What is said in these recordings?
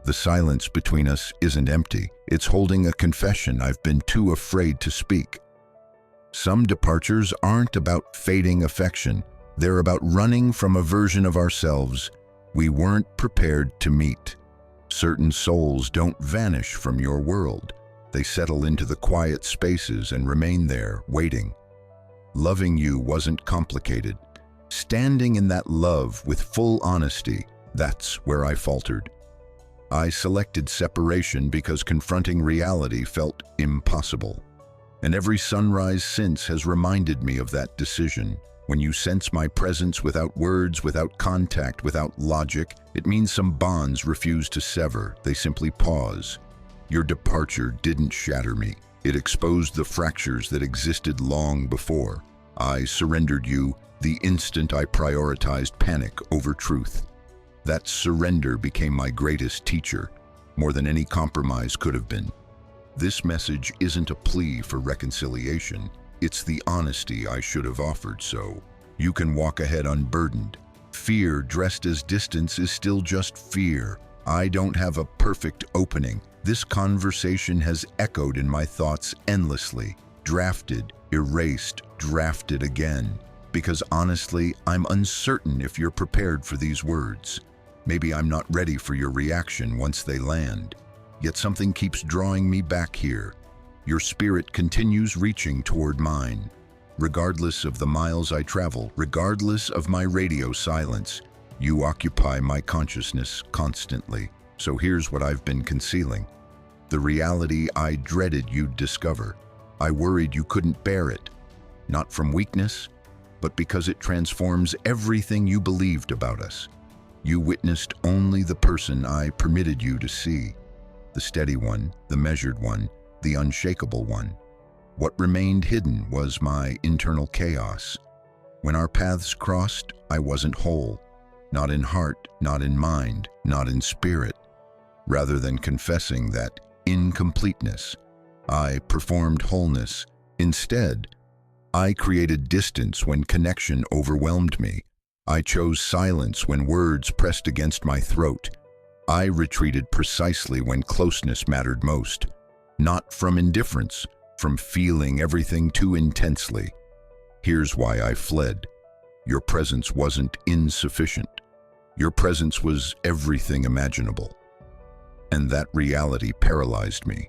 The silence between us isn't empty. It's holding a confession I've been too afraid to speak. Some departures aren't about fading affection. They're about running from a version of ourselves we weren't prepared to meet. Certain souls don't vanish from your world. They settle into the quiet spaces and remain there, waiting. Loving you wasn't complicated. Standing in that love with full honesty, that's where I faltered. I selected separation because confronting reality felt impossible. And every sunrise since has reminded me of that decision. When you sense my presence without words, without contact, without logic, it means some bonds refuse to sever. They simply pause. Your departure didn't shatter me. It exposed the fractures that existed long before. I surrendered you the instant I prioritized panic over truth. That surrender became my greatest teacher, more than any compromise could have been. This message isn't a plea for reconciliation. It's the honesty I should have offered, so you can walk ahead unburdened. Fear dressed as distance is still just fear. I don't have a perfect opening. This conversation has echoed in my thoughts endlessly. Drafted, erased, drafted again. Because honestly, I'm uncertain if you're prepared for these words. Maybe I'm not ready for your reaction once they land. Yet something keeps drawing me back here. Your spirit continues reaching toward mine. Regardless of the miles I travel, regardless of my radio silence, you occupy my consciousness constantly. So here's what I've been concealing. The reality I dreaded you'd discover. I worried you couldn't bear it. Not from weakness, but because it transforms everything you believed about us. You witnessed only the person I permitted you to see. The steady one, the measured one, the unshakable one. What remained hidden was my internal chaos. When our paths crossed, I wasn't whole. Not in heart, not in mind, not in spirit. Rather than confessing that incompleteness, I performed wholeness. Instead, I created distance when connection overwhelmed me. I chose silence when words pressed against my throat. I retreated precisely when closeness mattered most. Not from indifference, from feeling everything too intensely. Here's why I fled. Your presence wasn't insufficient. Your presence was everything imaginable. And that reality paralyzed me.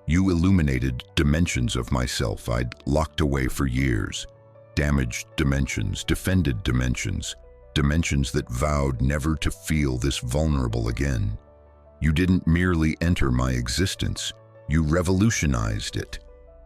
You illuminated dimensions of myself I'd locked away for years. Damaged dimensions, defended dimensions, dimensions that vowed never to feel this vulnerable again. You didn't merely enter my existence, you revolutionized it.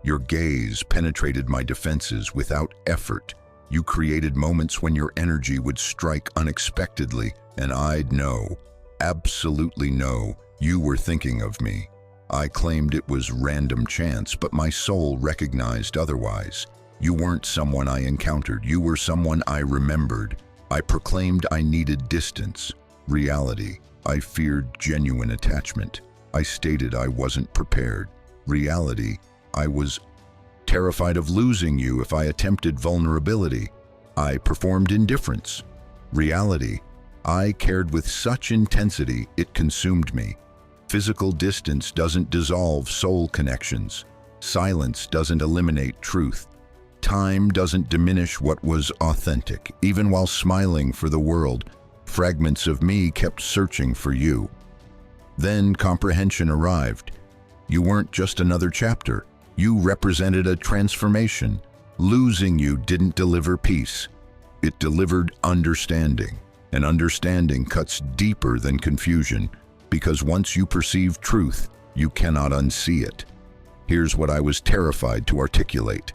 Your gaze penetrated my defenses without effort. You created moments when your energy would strike unexpectedly, and I'd know, absolutely know, you were thinking of me. I claimed it was random chance, but my soul recognized otherwise. You weren't someone I encountered, you were someone I remembered. I proclaimed I needed distance, reality. I feared genuine attachment. I stated I wasn't prepared. Reality, I was terrified of losing you if I attempted vulnerability. I performed indifference. Reality, I cared with such intensity it consumed me. Physical distance doesn't dissolve soul connections. Silence doesn't eliminate truth. Time doesn't diminish what was authentic. Even while smiling for the world, fragments of me kept searching for you. Then comprehension arrived. You weren't just another chapter. You represented a transformation. Losing you didn't deliver peace. It delivered understanding. And understanding cuts deeper than confusion, because once you perceive truth, you cannot unsee it. Here's what I was terrified to articulate.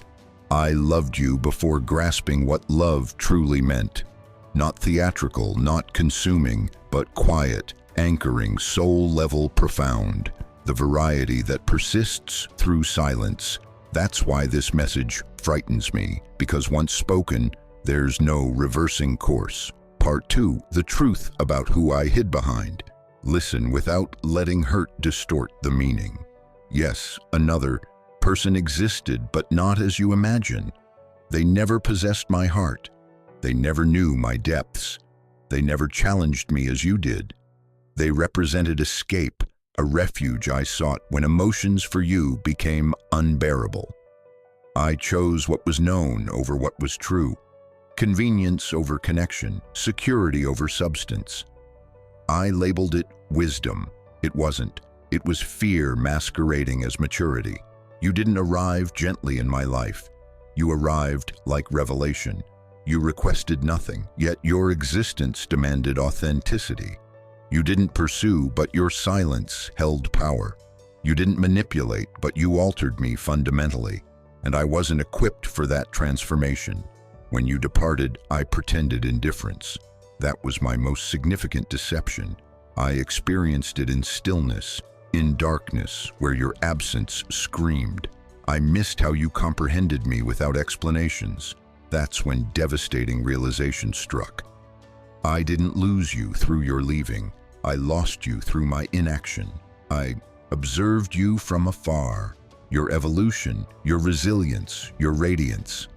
I loved you before grasping what love truly meant. Not theatrical, not consuming, but quiet, anchoring, soul-level, profound. The variety that persists through silence. That's why this message frightens me, because once spoken, there's no reversing course. Part 2, the truth about who I hid behind. Listen without letting hurt distort the meaning. Yes, another person existed, but not as you imagine. They never possessed my heart. They never knew my depths. They never challenged me as you did. They represented escape, a refuge I sought when emotions for you became unbearable. I chose what was known over what was true, convenience over connection, security over substance. I labeled it wisdom. It wasn't. It was fear masquerading as maturity. You didn't arrive gently in my life. You arrived like revelation. You requested nothing, yet your existence demanded authenticity. You didn't pursue, but your silence held power. You didn't manipulate, but you altered me fundamentally, and I wasn't equipped for that transformation. When you departed, I pretended indifference. That was my most significant deception. I experienced it in stillness, in darkness, where your absence screamed. I missed how you comprehended me without explanations. That's when devastating realization struck. I didn't lose you through your leaving. I lost you through my inaction. I observed you from afar, your evolution, your resilience, your radiance.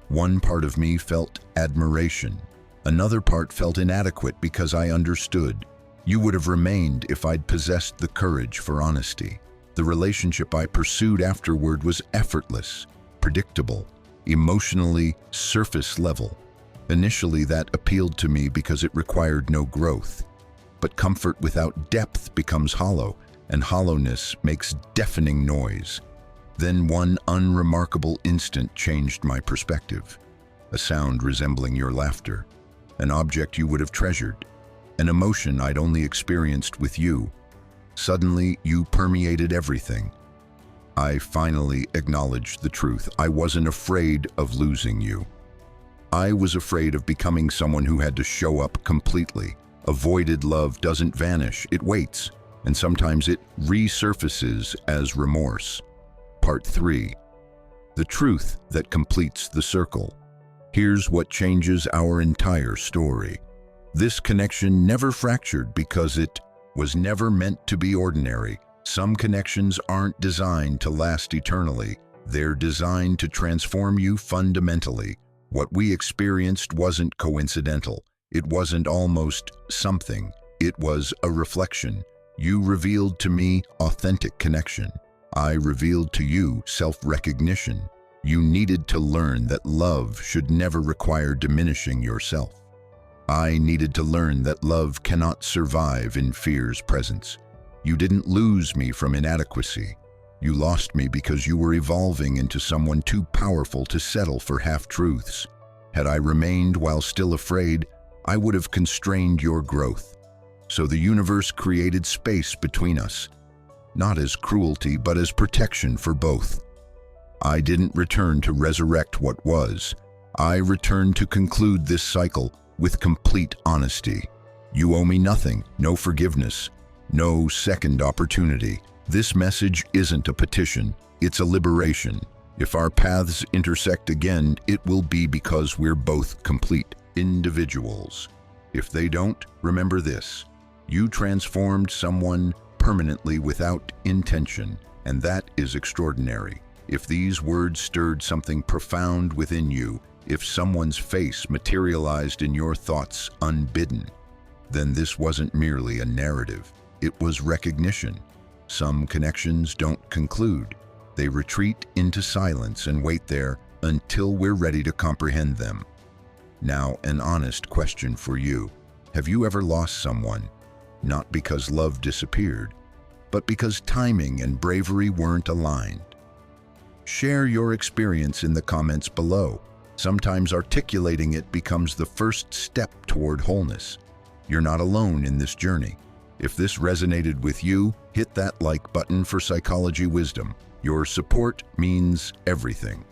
One part of me felt admiration. Another part felt inadequate because I understood. You would have remained if I'd possessed the courage for honesty. The relationship I pursued afterward was effortless, predictable, emotionally surface level. Initially, that appealed to me because it required no growth. But comfort without depth becomes hollow, and hollowness makes deafening noise. Then one unremarkable instant changed my perspective. A sound resembling your laughter, an object you would have treasured, an emotion I'd only experienced with you. Suddenly, you permeated everything. I finally acknowledged the truth. I wasn't afraid of losing you. I was afraid of becoming someone who had to show up completely. Avoided love doesn't vanish, it waits, and sometimes it resurfaces as remorse. Part 3. The truth that completes the circle. Here's what changes our entire story. This connection never fractured because it was never meant to be ordinary. Some connections aren't designed to last eternally. They're designed to transform you fundamentally. What we experienced wasn't coincidental. It wasn't almost something. It was a reflection. You revealed to me authentic connection. I revealed to you self-recognition. You needed to learn that love should never require diminishing yourself. I needed to learn that love cannot survive in fear's presence. You didn't lose me from inadequacy. You lost me because you were evolving into someone too powerful to settle for half-truths. Had I remained while still afraid, I would have constrained your growth. So the universe created space between us, not as cruelty, but as protection for both. I didn't return to resurrect what was. I returned to conclude this cycle with complete honesty. You owe me nothing, no forgiveness, no second opportunity. This message isn't a petition, it's a liberation. If our paths intersect again, it will be because we're both complete individuals. If they don't, remember this. You transformed someone permanently without intention, and that is extraordinary. If these words stirred something profound within you, if someone's face materialized in your thoughts unbidden, then this wasn't merely a narrative. It was recognition. Some connections don't conclude. They retreat into silence and wait there until we're ready to comprehend them. Now, an honest question for you. Have you ever lost someone? Not because love disappeared, but because timing and bravery weren't aligned. Share your experience in the comments below. Sometimes articulating it becomes the first step toward wholeness. You're not alone in this journey. If this resonated with you, hit that like button for Psychology Wisdom. Your support means everything.